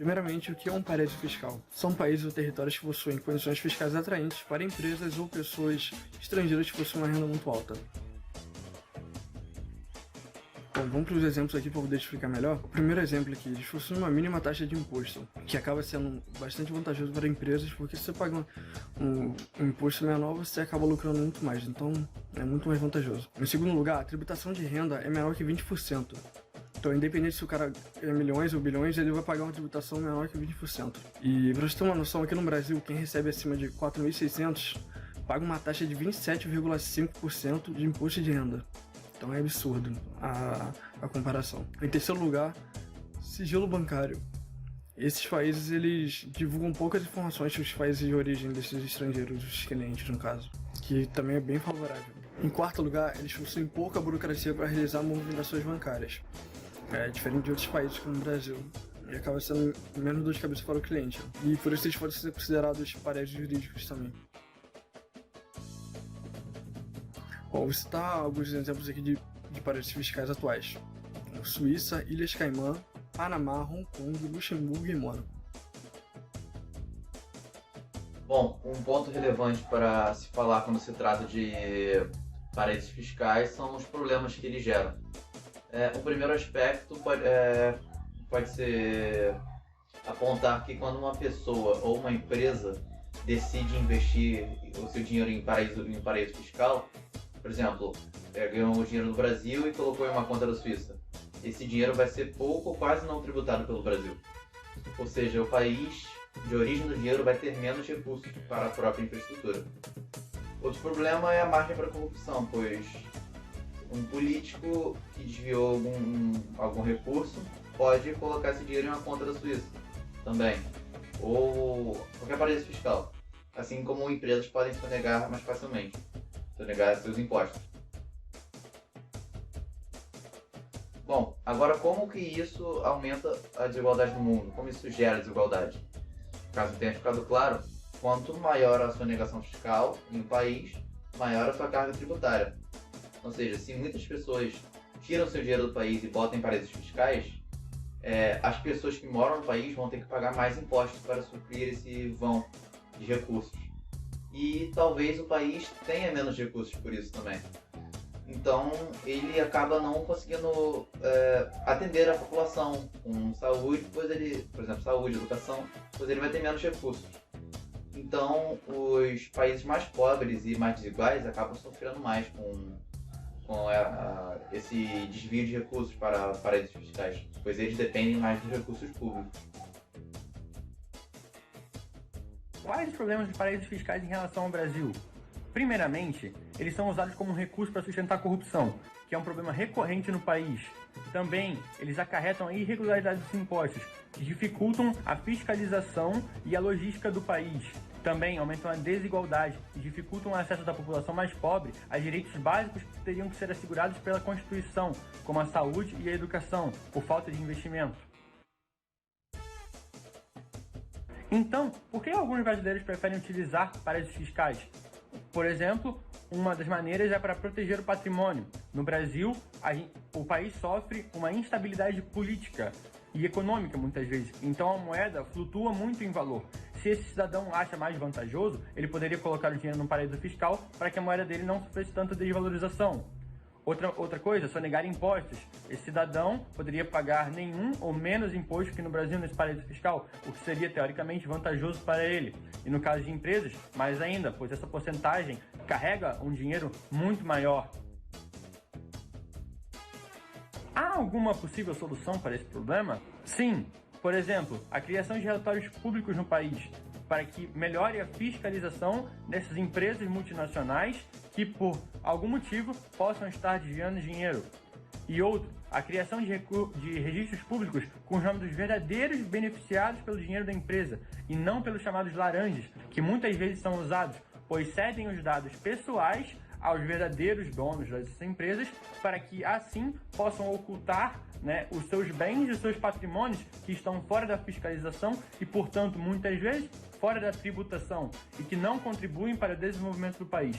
Primeiramente, o que é um paraíso fiscal? São países ou territórios que possuem condições fiscais atraentes para empresas ou pessoas estrangeiras que possuem uma renda muito alta. Bom, vamos para os exemplos aqui para poder explicar melhor. O primeiro exemplo aqui, eles possuem uma mínima taxa de imposto, que acaba sendo bastante vantajoso para empresas, porque se você paga um imposto menor, você acaba lucrando muito mais, então é muito mais vantajoso. Em segundo lugar, a tributação de renda é menor que 20%. Então, independente se o cara é milhões ou bilhões, ele vai pagar uma tributação menor que 20%. E para você ter uma noção, aqui no Brasil, quem recebe acima de 4.600 paga uma taxa de 27,5% de imposto de renda. Então é absurdo a comparação. Em terceiro lugar, sigilo bancário. Esses países, eles divulgam poucas informações sobre os países de origem desses estrangeiros, os clientes no caso, que também é bem favorável. Em quarto lugar, eles possuem pouca burocracia para realizar movimentações bancárias. É diferente de outros países como o Brasil, e acaba sendo menos dor de cabeça para o cliente. E por isso eles podem ser considerados paraísos jurídicos também. Bom, vou citar alguns exemplos aqui de paraísos fiscais atuais. Suíça, Ilhas Caimã, Panamá, Hong Kong, Luxemburgo e Mônaco. Bom, um ponto relevante para se falar quando se trata de paraísos fiscais são os problemas que eles geram. O primeiro aspecto pode ser apontar que quando uma pessoa ou uma empresa decide investir o seu dinheiro em paraíso fiscal, por exemplo, ganhou o dinheiro no Brasil e colocou em uma conta da Suíça, esse dinheiro vai ser pouco ou quase não tributado pelo Brasil. Ou seja, o país de origem do dinheiro vai ter menos recursos para a própria infraestrutura. Outro problema é a margem para a corrupção, pois um político que desviou algum recurso pode colocar esse dinheiro em uma conta da Suíça também, ou qualquer paraíso fiscal, assim como empresas podem sonegar mais facilmente, sonegar seus impostos. Bom, agora como que isso aumenta a desigualdade no mundo? Como isso gera desigualdade? Caso tenha ficado claro, quanto maior a sonegação fiscal em um país, maior a sua carga tributária. Ou seja, se muitas pessoas tiram seu dinheiro do país e botam em paraísos fiscais, as pessoas que moram no país vão ter que pagar mais impostos para suprir esse vão de recursos. E talvez o país tenha menos recursos por isso também. Então ele acaba não conseguindo atender a população com saúde, pois ele, por exemplo, saúde, educação, pois ele vai ter menos recursos. Então os países mais pobres e mais desiguais acabam sofrendo mais com esse desvio de recursos para paraísos fiscais, pois eles dependem mais dos recursos públicos. Quais os problemas dos paraísos fiscais em relação ao Brasil? Primeiramente, eles são usados como um recurso para sustentar a corrupção, que é um problema recorrente no país. Também, eles acarretam a irregularidade dos impostos, que dificultam a fiscalização e a logística do país. Também aumentam a desigualdade e dificultam o acesso da população mais pobre a direitos básicos que teriam que ser assegurados pela Constituição, como a saúde e a educação, por falta de investimento. Então, por que alguns brasileiros preferem utilizar paraísos fiscais? Por exemplo, uma das maneiras é para proteger o patrimônio. No Brasil, o país sofre uma instabilidade política e econômica muitas vezes, então a moeda flutua muito em valor. Se esse cidadão acha mais vantajoso, ele poderia colocar o dinheiro num paraíso fiscal para que a moeda dele não sofresse tanta desvalorização. Outra coisa, sonegar impostos. Esse cidadão poderia pagar nenhum ou menos imposto que no Brasil nesse paraíso fiscal, o que seria teoricamente vantajoso para ele. E no caso de empresas, mais ainda, pois essa porcentagem carrega um dinheiro muito maior. Há alguma possível solução para esse problema? Sim. Por exemplo, a criação de relatórios públicos no país, para que melhore a fiscalização dessas empresas multinacionais que, por algum motivo, possam estar desviando dinheiro. E outro, a criação de registros públicos com os nomes dos verdadeiros beneficiados pelo dinheiro da empresa, e não pelos chamados laranjas, que muitas vezes são usados, pois cedem os dados pessoais aos verdadeiros donos dessas empresas, para que assim possam ocultar os seus bens e os seus patrimônios que estão fora da fiscalização e, portanto, muitas vezes fora da tributação e que não contribuem para o desenvolvimento do país.